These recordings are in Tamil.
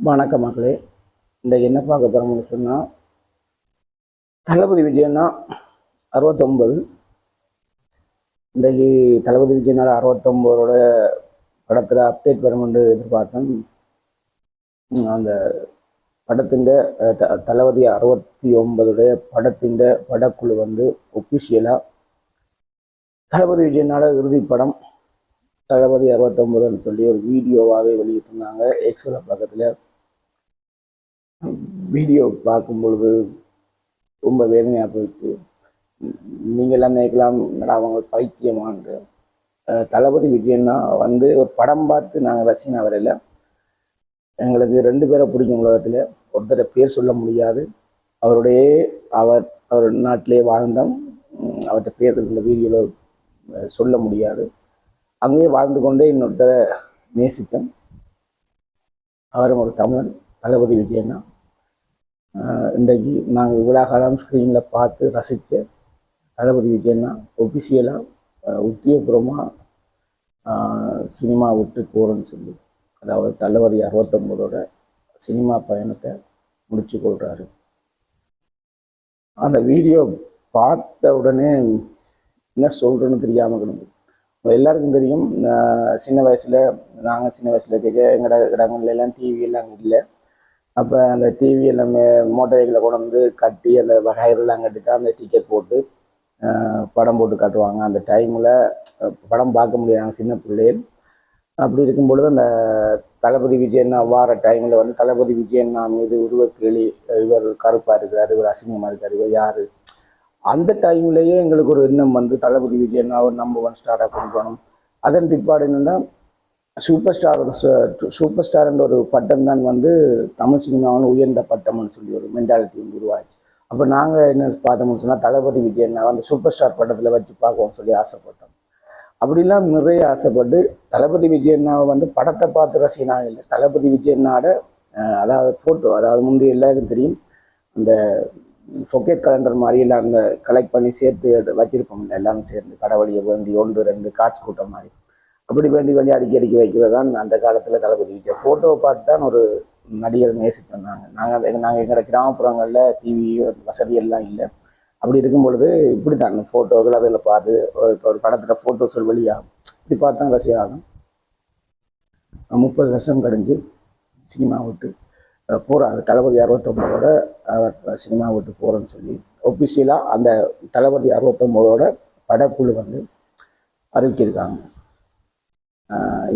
வணக்கம் மக்களே. இன்றைக்கு என்ன பார்க்க போகிறோம்னு சொன்னால், தளபதி விஜயன்னா 69. இன்றைக்கு தளபதி விஜயனால் 69ஓட படத்தில் அப்டேட் வரும் என்று எதிர்பார்த்தேன். அந்த படத்தின் தளபதி 69 படத்தின் படக்குழு ஒஃபிஷியலாக தளபதி விஜயனால இறுதி படம் தளபதி 69ன்னு சொல்லி ஒரு வீடியோவாகவே வெளியிட்டிருந்தாங்க. எக்ஸோல பக்கத்தில் வீடியோ பார்க்கும் பொழுது ரொம்ப வேதனையாக போயிட்டு, நீங்கள்லாம் நினைக்கலாம் அவங்க பைத்தியமானு. தளபதி விஜயன்னா ஒரு படம் பார்த்து நாங்கள் ரசிகனா வரையில் எங்களுக்கு 2 பேரை பிடிக்கும். உலகத்தில் ஒருத்தரை பேர் சொல்ல முடியாது, அவர் நாட்டிலே வாழ்ந்தோம், அவர்கிட்ட பேர் இந்த வீடியோவில் சொல்ல முடியாது. அங்கேயே வாழ்ந்து கொண்டே இன்னொருத்தரை நேசித்தோம். அவரும் ஒரு தமிழன், தளபதி விஜயன்னா. இன்றைக்கு நாங்கள் இவ்வளோ காலம் ஸ்க்ரீனில் பார்த்து ரசித்த தளபதி விஜயன்னா ஒஃபிஷியலாக உத்தியோகபூர்வமாக சினிமா விட்டு போகிறேன்னு சொல்லி, அதாவது தளபதி 69ஓட சினிமா பயணத்தை முடிச்சு கொள்கிறாரு. அந்த வீடியோ பார்த்த உடனே என்ன சொல்கிறேன்னு தெரியாமல் கிடந்தது. எல்லாருக்கும் தெரியும், நாங்கள் சின்ன வயசில் கேட்க எங்களோட இடங்கள்லாம் டிவி எல்லாம் இல்லை. அப்போ அந்த டிவி எல்லாமே மோட்டார் வெஹிக்கிளை கொண்டு கட்டி அந்த வகையெல்லாம் கட்டி தான் அந்த டிக்கெட் போட்டு படம் போட்டு காட்டுவாங்க. அந்த டைமில் படம் பார்க்க முடியாங்க சின்ன பிள்ளைகள். அப்படி இருக்கும் பொழுது அந்த தளபதி விஜயன்னா வார டைமில் தளபதி விஜயன்னா மீது உருவக்கேலி, இவர் கருப்பாக இருக்கிறார், இவர் அசிங்கமாக இருக்கார், இவர் யார், அந்த டைம்லேயே எங்களுக்கு ஒரு எண்ணம் தளபதி விஜயன்னா ஒரு நம்பர் 1 ஸ்டாராக கொண்டு வரணும். அதன் பிற்பாடு என்னென்னா சூப்பர் ஸ்டார்ன்ற ஒரு பட்டம் தான் தமிழ் சினிமாவின் உயர்ந்த பட்டம்னு சொல்லி ஒரு மென்டாலிட்டி உருவாச்சு. அப்போ நாங்கள் என்ன பார்த்தோம்னு சொன்னால், தளபதி விஜயன்னா சூப்பர் ஸ்டார் பட்டத்தில் வச்சு பார்க்கணும்னு சொல்லி ஆசைப்பட்டோம். அப்படிலாம் நிறைய ஆசைப்பட்டு தளபதி விஜயன்னாவை படத்தை பார்த்து ரசிகனாக இல்லை, தளபதி விஜயன்னாட அதாவது ஃபோட்டோ, அதாவது முந்தைய எல்லாருக்கும் தெரியும், அந்த பொக்கெட் கலண்டர் மாதிரி எல்லாம் அந்த கலெக்ட் பண்ணி சேர்த்து வச்சிருப்போம் எல்லாரும் சேர்ந்து, கடவுளியை வேண்டி 1 2 காட்சி கூட்டம் மாதிரி அப்படி வேண்டி அடிக்கி வைக்கிறது தான் அந்த காலத்தில் தளபதி விஜய். ஃபோட்டோவை பார்த்து தான் ஒரு நடிகர் நேசித்தோம். நாங்கள் எங்களோட கிராமப்புறங்களில் டிவி வசதியெல்லாம் இல்லை. அப்படி இருக்கும் பொழுது இப்படி தான் ஃபோட்டோக்கள் அதில் பார்த்து இப்போ ஒரு படத்தில் ஃபோட்டோஸ் வெளியாகும், இப்படி பார்த்து தான் ரசிகாகும். 30 வருஷம் கழிஞ்சு சினிமா விட்டு போகிறாரு தளபதி 69ஓட அவர் சினிமா விட்டு போகிறேன்னு சொல்லி ஒஃபிஷியலாக அந்த தளபதி 69ஓட படக்குழு அறிவிச்சிருக்காங்க.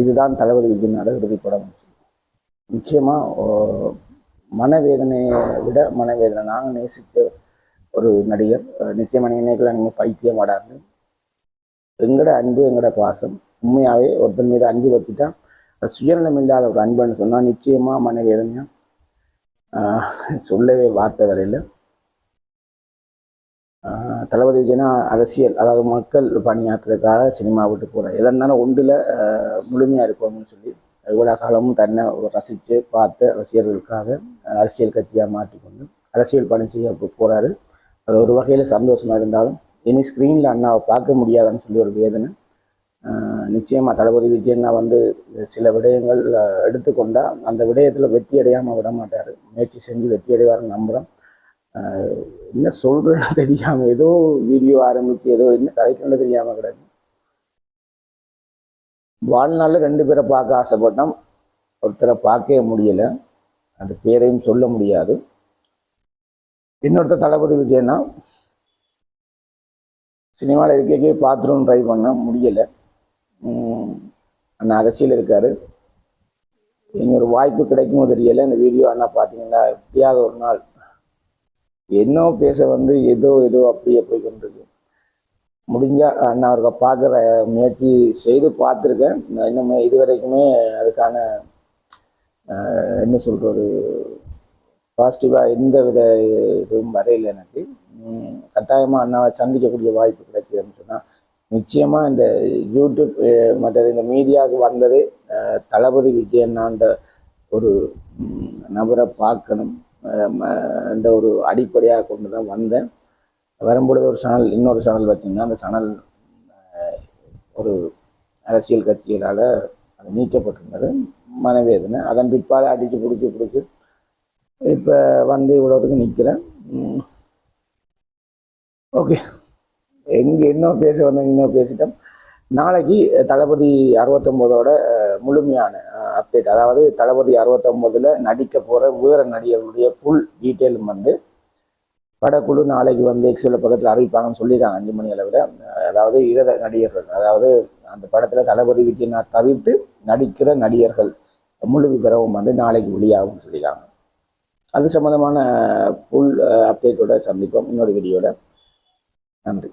இதுதான் தளபதி விஜயனோட இறுதி படம். நிச்சயமாக மனவேதனையை விட மனவேதனை, நாங்கள் நேசித்த ஒரு நடிகர். நிச்சயமாக நினைக்கலாம் நீங்கள் பைத்தியம் மாடாரு. எங்களோட அன்பு, எங்களோட பாசம், உண்மையாகவே ஒருத்தர் மீது அன்பு வச்சுட்டா அது சுயநலம் இல்லாத ஒரு அன்புன்னு சொன்னால் நிச்சயமாக மனவேதனையாக சொல்லவே வார்த்தை வரையில். தளபதி விஜயனா அரசியல், அதாவது மக்கள் பணியாற்றுறதுக்காக சினிமா விட்டு போகிறார். எதனாலும் ஒன்றில் முழுமையாக இருக்கணும்னு சொல்லி இவ்வளோ காலமும் தன்னை ரசித்து பார்த்து ரசிகர்களுக்காக அரசியல் கட்சியாக மாற்றிக்கொண்டு அரசியல் பணி செய்ய போகிறாரு. அது ஒரு வகையில் சந்தோஷமாக இருந்தாலும் இனி ஸ்க்ரீனில் அண்ணாவை பார்க்க முடியாதுன்னு சொல்லி ஒரு வேதனை. நிச்சயமாக தளபதி விஜயன்னா சில விடயங்கள் எடுத்துக்கொண்டால் அந்த விடயத்தில் வெற்றி அடையாமல் விட மாட்டார், முயற்சி செஞ்சு வெற்றி அடைவார்னு நம்புகிறோம். என்ன சொல்கிறேன்னு தெரியாமல் ஏதோ வீடியோ ஆரம்பித்து ஏதோ என்ன கதைக்குன்னு தெரியாமல் கிடக்கு. வாழ்நாளில் 2 பேரை பார்க்க ஆசைப்பட்டோம், ஒருத்தரை பார்க்கவே முடியலை, அந்த பேரையும் சொல்ல முடியாது. இன்னொருத்தர் தளபதி விஜயன்னா சினிமாவில் இருக்கே பார்த்துரும் ட்ரை பண்ண முடியலை. அண்ணா அரசியல் இருக்கார், இனி ஒரு வாய்ப்பு கிடைக்குமோ தெரியலை. இந்த வீடியோ அண்ணா பார்த்தீங்கன்னா எப்படியாவது ஒரு நாள் என்ன பேச ஏதோ அப்படியே போய் கொண்டிருக்கு. முடிஞ்சால் அண்ணா அவருக்கு பார்க்குற முயற்சி செய்து பார்த்துருக்கேன். இன்னுமே இது வரைக்குமே அதுக்கான என்ன சொல்கிறது பாசிட்டிவாக எந்த வித இதுவும் வரையில். எனக்கு கட்டாயமாக அண்ணாவை சந்திக்கக்கூடிய வாய்ப்பு கிடைச்சதுன்னு சொன்னால் நிச்சயமாக இந்த யூடியூப் மற்றது இந்த மீடியாவுக்கு வந்தது தளபதி விஜயன்னான்ற ஒரு நபரை பார்க்கணும் என்ற ஒரு அடிப்படையாக கொண்டு தான் வந்தேன். வரும்பொழுது ஒரு இன்னொரு சேனல் வச்சிங்கன்னா அந்த சேனல் ஒரு அரசியல் கட்சிகளால் அது நீக்கப்பட்டிருந்தது. மனவேதனை. அதன் பிற்பாடு அடித்து பிடிச்சி இப்போ வந்து இவ்வளோத்துக்கு நிற்கிறேன். ஓகே, எங்கே இன்னும் பேச வந்தேன், இன்னும் பேசிட்டோம். நாளைக்கு தளபதி 69ஓட முழுமையான அப்டேட், அதாவது தளபதி 69ல் நடிக்க போகிற வேறு நடிகர்களுடைய ஃபுல் டீட்டெயிலும் வந்து படக்குழு நாளைக்கு வந்து எக்ஸில் பக்கத்தில் அறிவிப்பாங்கன்னு சொல்லியிருக்காங்க 5 மணி அளவில். அதாவது இட நடிகர்கள், அதாவது அந்த படத்தில் தளபதி விஜயநாத் தவிர்த்து நடிக்கிற நடிகர்கள் முழு விவரமும் வந்து நாளைக்கு வெளியாகும்னு சொல்லியிருக்காங்க. அது சம்மந்தமான ஃபுல் அப்டேட்டோட சந்திப்போம் இன்னொரு வீடியோவில். நன்றி.